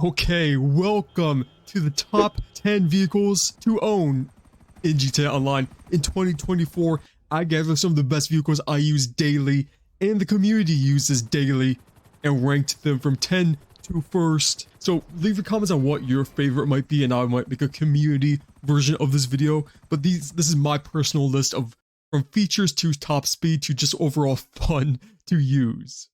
Okay, welcome to the top 10 vehicles to own in GTA Online. In 2024, I gathered some of the best vehicles I use daily and the community uses daily and ranked them from 10 to first. So leave your comments on what your favorite might be and I might make a community version of this video. But this is my personal list of from features to top speed to just overall fun to use.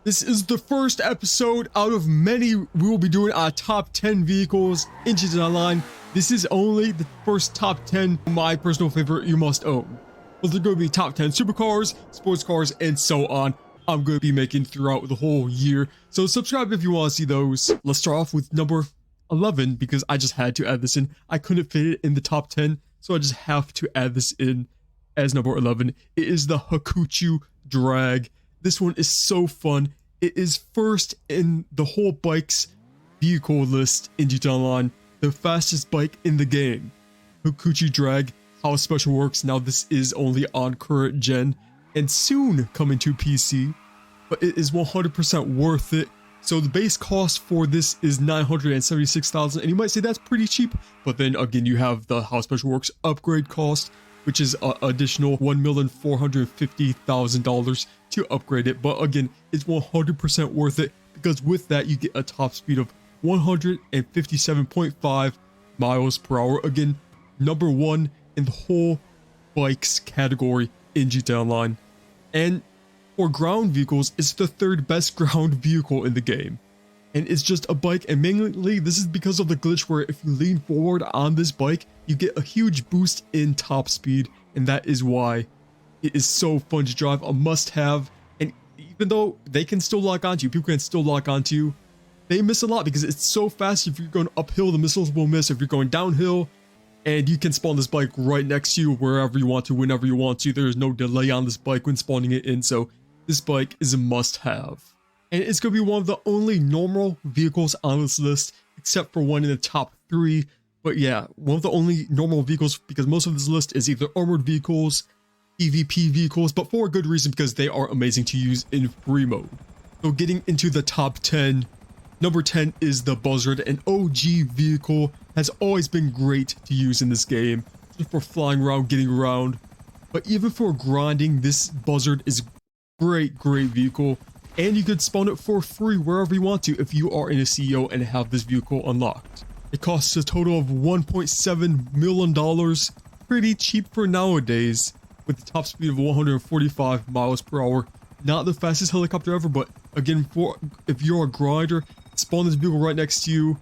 This is the first episode out of many we will be doing our top 10 vehicles in GTA Online. This is only the first top 10, my personal favorite you must own. But they're going to be top 10 supercars, sports cars, and so on. I'm going to be making throughout the whole year. So subscribe if you want to see those. Let's start off with number 11 because I just had to add this in. I couldn't fit it in the top 10, so I just have to add this in as number 11. It is the Hakuchu Drag. This one is so fun. It is first in the whole bikes vehicle list in GTA Online, the fastest bike in the game. Hakuchu Drag, how special works. Now this is only on current gen and soon coming to PC, but it is 100% worth it. So the base cost for this is $976,000, and you might say that's pretty cheap, but then again you have the how special works upgrade cost, which is an additional $1,450,000 to upgrade it. But again, it's 100% worth it because with that you get a top speed of 157.5 miles per hour. Again, number one in the whole bikes category in GTA Online. And for ground vehicles, it's the third best ground vehicle in the game. And it's just a bike, and mainly this is because of the glitch where if you lean forward on this bike, you get a huge boost in top speed, and that is why it is so fun to drive, a must-have. And even though they can still lock onto you, people can still lock onto you, they miss a lot because it's so fast. If you're going uphill, the missiles will miss. If you're going downhill, and you can spawn this bike right next to you wherever you want to, whenever you want to. There is no delay on this bike when spawning it in, so this bike is a must-have. And it's going to be one of the only normal vehicles on this list, except for one in the top 3. But yeah, one of the only normal vehicles, because most of this list is either armored vehicles, PvP vehicles, but for a good reason, because they are amazing to use in free mode. So getting into the top 10, number 10 is the Buzzard, an OG vehicle, has always been great to use in this game, just for flying around, getting around. But even for grinding, this Buzzard is great vehicle. And you could spawn it for free wherever you want to if you are in a CEO and have this vehicle unlocked. It costs a total of $1.7 million, pretty cheap for nowadays, with the top speed of 145 miles per hour. Not the fastest helicopter ever, but again, if you're a grinder, spawn this vehicle right next to you.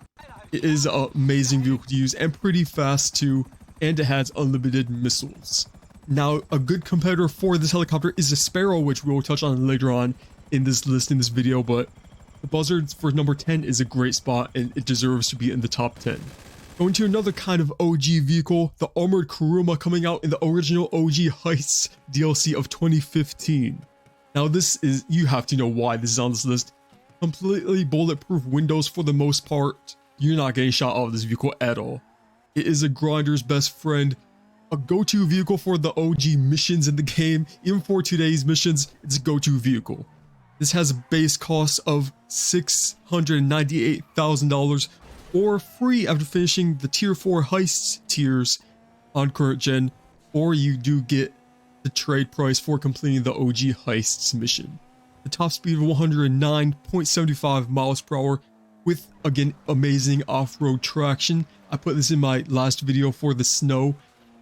It is an amazing vehicle to use and pretty fast too, and it has unlimited missiles. Now, a good competitor for this helicopter is the Sparrow, which we will touch on later on in this list, in this video, but the Buzzard for number 10 is a great spot and it deserves to be in the top 10. Going to another kind of OG vehicle, the armored Kuruma, coming out in the original OG Heists DLC of 2015. Now this is, you have to know why this is on this list. Completely bulletproof windows for the most part. You're not getting shot out of this vehicle at all. It is a grinder's best friend. A go-to vehicle for the OG missions in the game. Even for today's missions, it's a go-to vehicle. This has a base cost of $698,000 or free after finishing the tier 4 heists tiers on current gen, or you do get the trade price for completing the OG heists mission. The top speed of 109.75 miles per hour with, again, amazing off-road traction. I put this in my last video for the snow.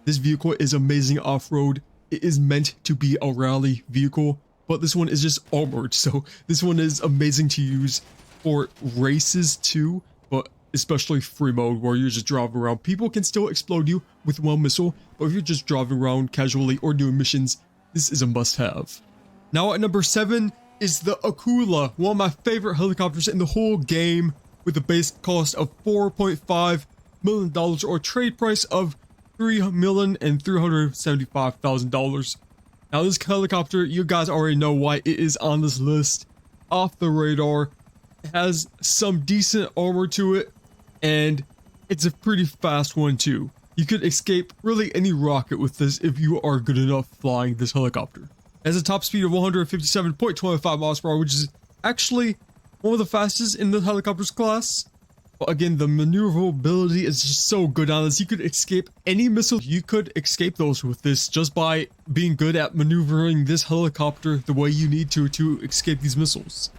This vehicle is amazing off-road. It is meant to be a rally vehicle, but this one is just armored, so this one is amazing to use for races too, but especially free mode where you're just driving around. People can still explode you with one missile, but if you're just driving around casually or doing missions, this is a must-have. Now at number 7 is the Akula, one of my favorite helicopters in the whole game, with a base cost of $4.5 million or trade price of $3,375,000. Now this helicopter, you guys already know why it is on this list. Off the radar, it has some decent armor to it, and it's a pretty fast one too. You could escape really any rocket with this if you are good enough flying this helicopter. It has a top speed of 157.25 miles per hour, which is actually one of the fastest in the helicopters class. But again, the maneuverability is just so good on this. You could escape any missile. You could escape those with this just by being good at maneuvering this helicopter the way you need to escape these missiles.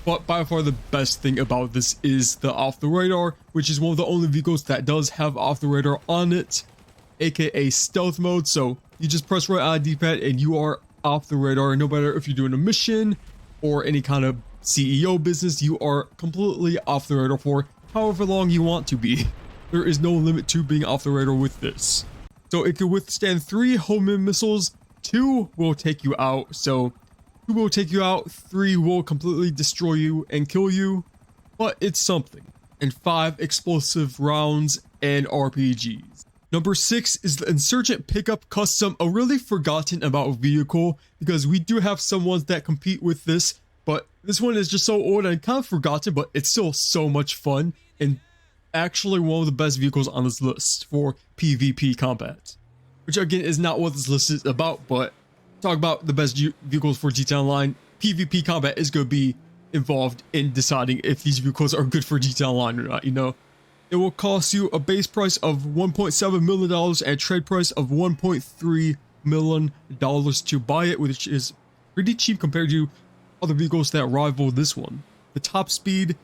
But by far the best thing about this is the off the radar, which is one of the only vehicles that does have off the radar on it, aka stealth mode. So you just press right on D-pad and you are off the radar. No matter if you're doing a mission or any kind of CEO business, you are completely off the radar for however long you want to be. There is no limit to being off the radar with this. So it can withstand 3 homing missiles, 2 will take you out. So 2 will take you out, 3 will completely destroy you and kill you, but it's something. And 5 explosive rounds and RPGs. Number 6 is the Insurgent Pickup Custom, a really forgotten about vehicle because we do have some ones that compete with this, but this one is just so old and kind of forgotten, but it's still so much fun and actually one of the best vehicles on this list for PvP combat. Which again is not what this list is about, but talk about the best vehicles for GTA Online. PvP combat is going to be involved in deciding if these vehicles are good for GTA Online or not, you know. It will cost you a base price of $1.7 million and a trade price of $1.3 million to buy it, which is pretty cheap compared to other vehicles that rival this one. The top speed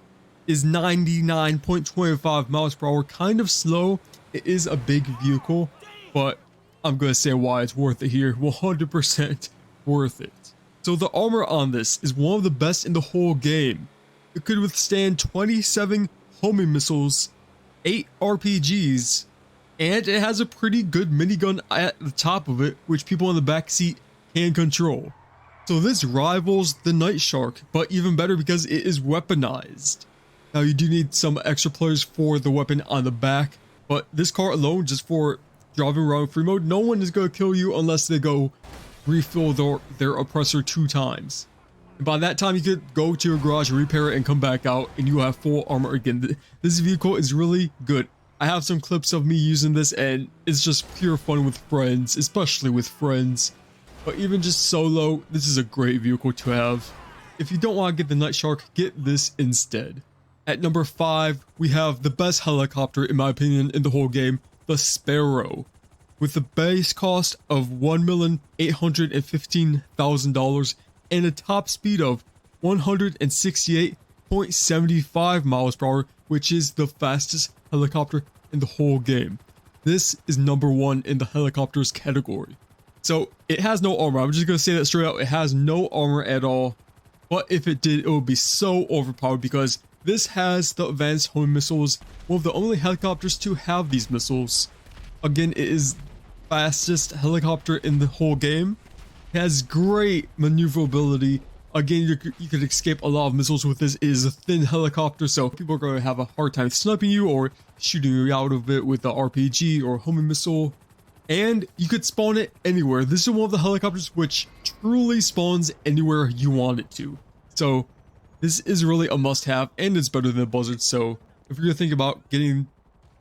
is 99.25 miles per hour, kind of slow. It is a big vehicle, but I'm going to say why it's worth it here. 100% worth it. So the armor on this is one of the best in the whole game. It could withstand 27 homing missiles, 8 RPGs, and it has a pretty good minigun at the top of it, which people in the back seat can control. So this rivals the Nightshark, but even better because it is weaponized. Now you do need some extra players for the weapon on the back, but this car alone, just for driving around free mode, no one is going to kill you unless they go refill their Oppressor 2 times. And by that time you could go to your garage, repair it, and come back out and you have full armor again. This vehicle is really good. I have some clips of me using this and it's just pure fun with friends, especially with friends. But even just solo, this is a great vehicle to have. If you don't want to get the Nightshark, get this instead. At number 5, we have the best helicopter, in my opinion, in the whole game, the Sparrow. With a base cost of $1,815,000 and a top speed of 168.75 miles per hour, which is the fastest helicopter in the whole game. This is number 1 in the helicopters category. So it has no armor. I'm just going to say that straight out. It has no armor at all. But if it did, it would be so overpowered because this has the advanced homing missiles, one of the only helicopters to have these missiles. Again, it is the fastest helicopter in the whole game. It has great maneuverability. Again, you could escape a lot of missiles with this. It is a thin helicopter, so people are going to have a hard time sniping you or shooting you out of it with the RPG or homing missile. And you could spawn it anywhere. This is one of the helicopters which truly spawns anywhere you want it to. So this is really a must-have, and it's better than the Buzzard. So if you're thinking about getting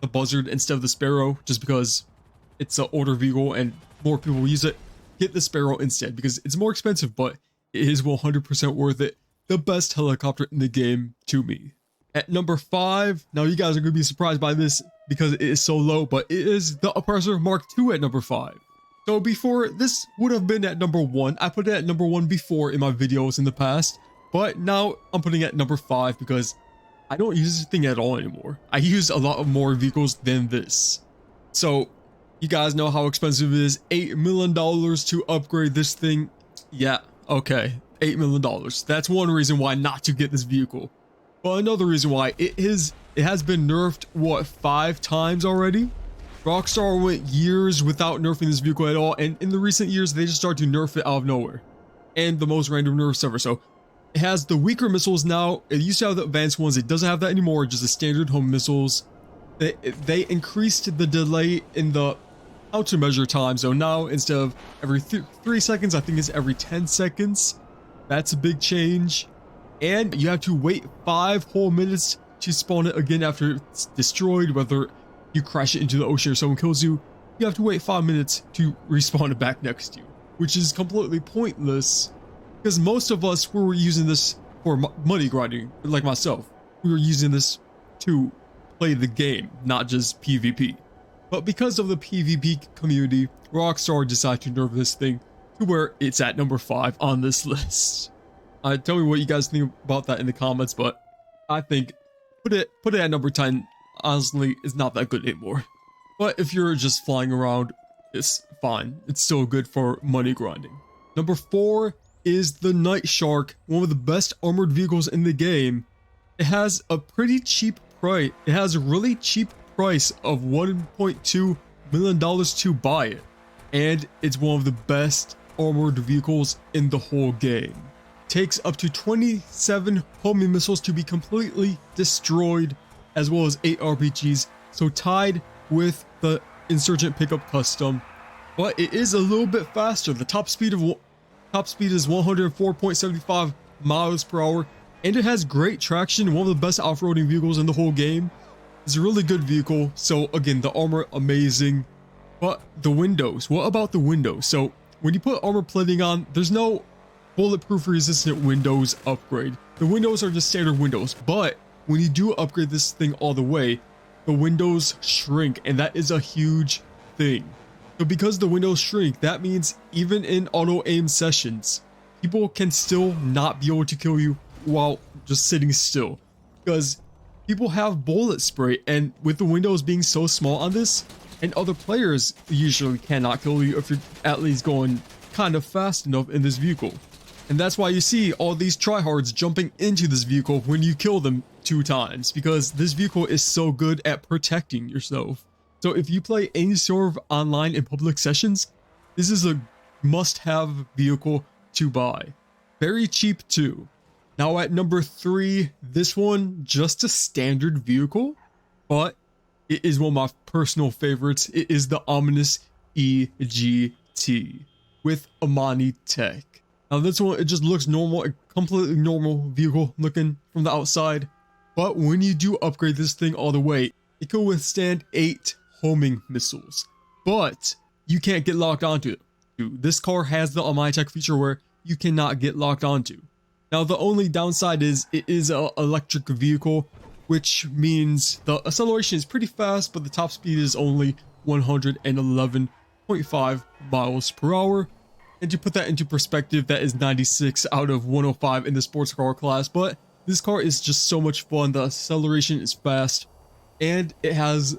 the Buzzard instead of the Sparrow, just because it's an older vehicle and more people will use it, get the Sparrow instead because it's more expensive, but it is 100% worth it. The best helicopter in the game to me. At number 5, now you guys are going to be surprised by this because it is so low, but it is the Oppressor Mark II at number 5. So before, this would have been at number 1. I put it at number 1 before in my videos in the past, but now I'm putting it at number 5 because I don't use this thing at all anymore. I use a lot of more vehicles than this. So you guys know how expensive it is. $8 million to upgrade this thing. Yeah, okay, $8 million. That's one reason why not to get this vehicle. But another reason why it has been nerfed, what, 5 times already? Rockstar went years without nerfing this vehicle at all, and in the recent years they just started to nerf it out of nowhere. And the most random nerfs ever. So it has the weaker missiles now. It used to have the advanced ones. It doesn't have that anymore, just the standard home missiles. They increased the delay in the countermeasure time, so now instead of every 3 seconds, I think it's every 10 seconds. That's a big change. And you have to wait 5 whole minutes to spawn it again after it's destroyed, whether you crash it into the ocean or someone kills you. You have to wait 5 minutes to respawn it back next to you, which is completely pointless because most of us were using this for money grinding, like myself. We were using this to play the game, not just PvP. But because of the PvP community, Rockstar decided to nerf this thing to where it's at number 5 on this list. Tell me what you guys think about that in the comments, but I think put it at number 10, honestly, is not that good anymore. But if you're just flying around, it's fine. It's still good for money grinding. Number 4 is the Nightshark, one of the best armored vehicles in the game. It has a pretty cheap price. It has a really cheap price of $1.2 million to buy it. And it's one of the best armored vehicles in the whole game. Takes up to 27 homing missiles to be completely destroyed, as well as 8 RPGs, so tied with the Insurgent Pickup Custom. But it is a little bit faster. The top speed is 104.75 miles per hour, and it has great traction, one of the best off-roading vehicles in the whole game. It's a really good vehicle. So again, the armor amazing, but the windows, what about the windows? So when you put armor plating on, there's no bulletproof resistant windows upgrade. The windows are just standard windows, but when you do upgrade this thing all the way, the windows shrink, and that is a huge thing. So because the windows shrink, that means even in auto aim sessions, people can still not be able to kill you while just sitting still, because people have bullet spray, and with the windows being so small on this, and other players usually cannot kill you if you're at least going kind of fast enough in this vehicle. And that's why you see all these tryhards jumping into this vehicle when you kill them 2 times, because this vehicle is so good at protecting yourself. So if you play any sort of online and public sessions, this is a must-have vehicle to buy. Very cheap too. Now at number 3, this one, just a standard vehicle, but it is one of my personal favorites. It is the Onmis EGT with Imma tech. Now this one, it just looks normal, a completely normal vehicle looking from the outside. But when you do upgrade this thing all the way, it can withstand 8 homing missiles. But you can't get locked onto it. This car has the Imma tech feature where you cannot get locked onto. Now the only downside is it is an electric vehicle, which means the acceleration is pretty fast, but the top speed is only 111.5 miles per hour. And to put that into perspective, that is 96 out of 105 in the sports car class. But this car is just so much fun. The acceleration is fast, and it has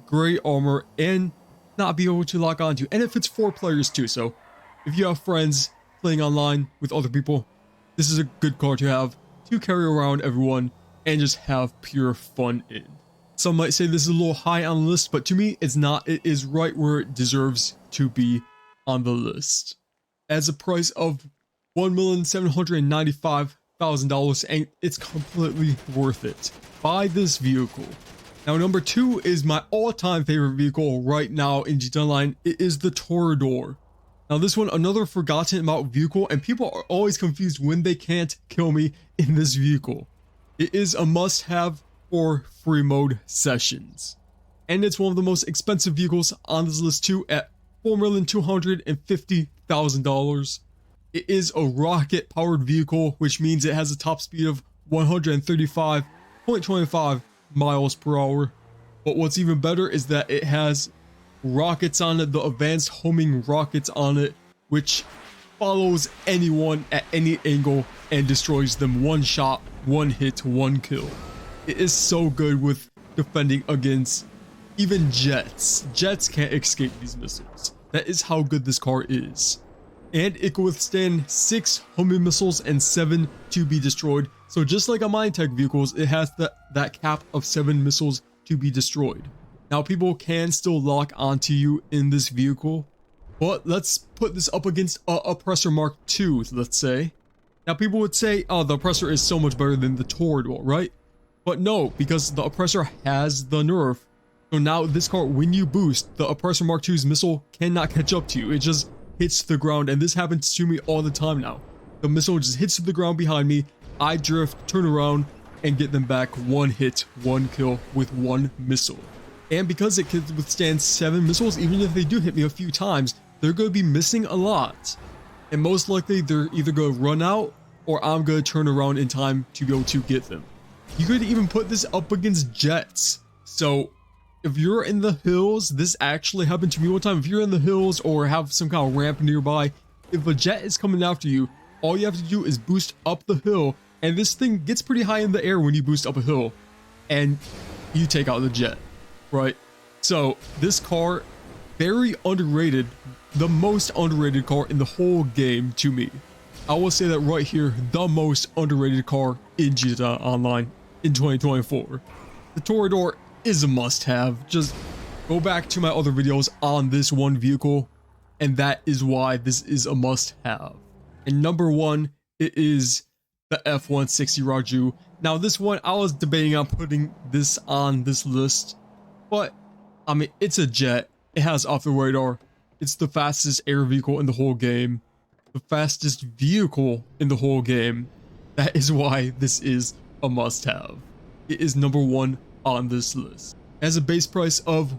great armor and not be able to lock onto. And it fits 4 players too. So if you have friends playing online with other people, this is a good car to have to carry around everyone and just have pure fun in. Some might say this is a little high on the list, but to me, it's not. It is right where it deserves to be on the list. As a price of $1,795,000, and it's completely worth it. Buy this vehicle. Now, number 2 is my all-time favorite vehicle right now in GTA Online. It is the Toreador. Now, this one, another forgotten about vehicle, and people are always confused when they can't kill me in this vehicle. It is a must-have for free mode sessions. And it's one of the most expensive vehicles on this list too, at $4,250,000. It is a rocket powered vehicle, which means it has a top speed of 135.25 miles per hour. But what's even better is that it has rockets on it, the advanced homing rockets on it, which follows anyone at any angle and destroys them. One shot, one hit, one kill. It is so good with defending against even jets. Jets can't escape these missiles. That is how good this car is. And it can withstand 6 homing missiles and 7 to be destroyed. So just like Imma tech vehicles, it has that cap of 7 missiles to be destroyed. Now people can still lock onto you in this vehicle, but let's put this up against Oppressor Mark II, let's say. Now people would say, oh, the Oppressor is so much better than the Toreador, right? But no, because the Oppressor has the nerf. So now this car, when you boost, the Oppressor Mark II's missile cannot catch up to you. It just hits the ground, and this happens to me all the time now. The missile just hits the ground behind me, I drift, turn around, and get them back. 1 hit, 1 kill with 1 missile. And because it can withstand 7 missiles, even if they do hit me a few times, they're going to be missing a lot. And most likely, they're either going to run out, or I'm going to turn around in time to be able to get them. You could even put this up against jets. So if you're in the hills, this actually happened to me one time. If you're in the hills or have some kind of ramp nearby, if a jet is coming after you, all you have to do is boost up the hill, and this thing gets pretty high in the air when you boost up a hill, and you take out the jet, right? So this car, very underrated, the most underrated car in the whole game to me. I will say that right here, the most underrated car in GTA Online in 2024. The Toreador is a must-have. Just go back to my other videos on this one vehicle, and that is why this is a must-have. And number one, it is the F-160 Raju. Now this one, I was debating on putting this on this list, but I mean, it's a jet. It has off the radar. It's the fastest air vehicle in the whole game. The fastest vehicle in the whole game. That is why this is a must-have. It is number one on this list. It has a base price of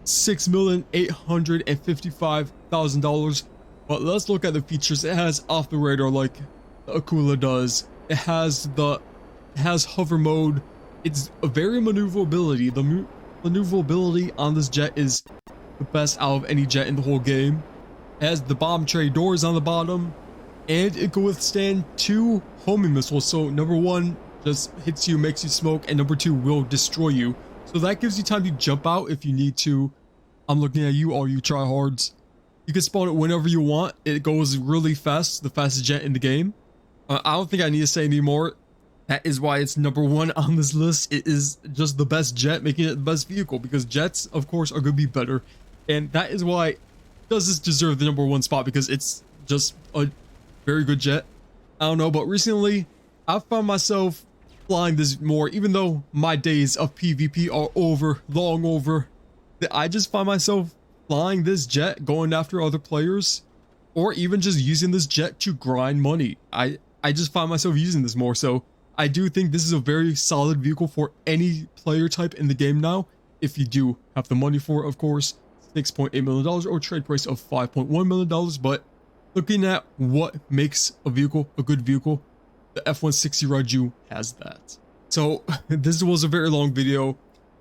$6,855,000. But let's look at the features. It has off the radar like the Akula does. It has hover mode. It's a very maneuverability. The maneuverability on this jet is the best out of any jet in the whole game. It has the bomb tray doors on the bottom, and it can withstand 2 homing missiles. So number one just hits you, makes you smoke, and number two will destroy you. So that gives you time to jump out if you need to. I'm looking at you, all you tryhards. You can spawn it whenever you want. It goes really fast, the fastest jet in the game. I don't think I need to say anymore. That is why it's number one on this list. It is just the best jet, making it the best vehicle, because jets, of course, are going to be better. And that is why does this deserve the number one spot, because it's just a very good jet. I don't know, but recently I've found myself flying this more, even though my days of PvP are over, long over. I just find myself flying this jet, going after other players, or even just using this jet to grind money. I just find myself using this more. So I do think this is a very solid vehicle for any player type in the game now, if you do have the money for it, of course. $6.8 million or trade price of $5.1 million. But looking at what makes a vehicle a good vehicle, the F-160 Raju has that. So this was a very long video,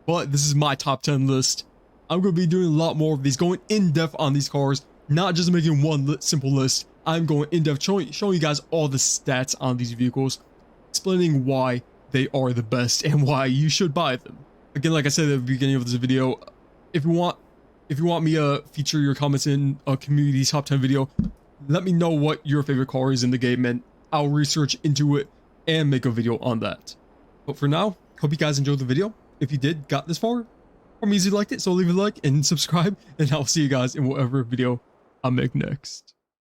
but this is my top 10 list. I'm going to be doing a lot more of these, going in depth on these cars, not just making one simple list. I'm going in depth, showing you guys all the stats on these vehicles, explaining why they are the best and why you should buy them. Again, like I said at the beginning of this video, if you want me to feature your comments in a community top 10 video, let me know what your favorite car is in the game, and I'll research into it and make a video on that. But for now, hope you guys enjoyed the video. If you did, got this far, or means you liked it, so leave a like and subscribe, and I'll see you guys in whatever video I make next.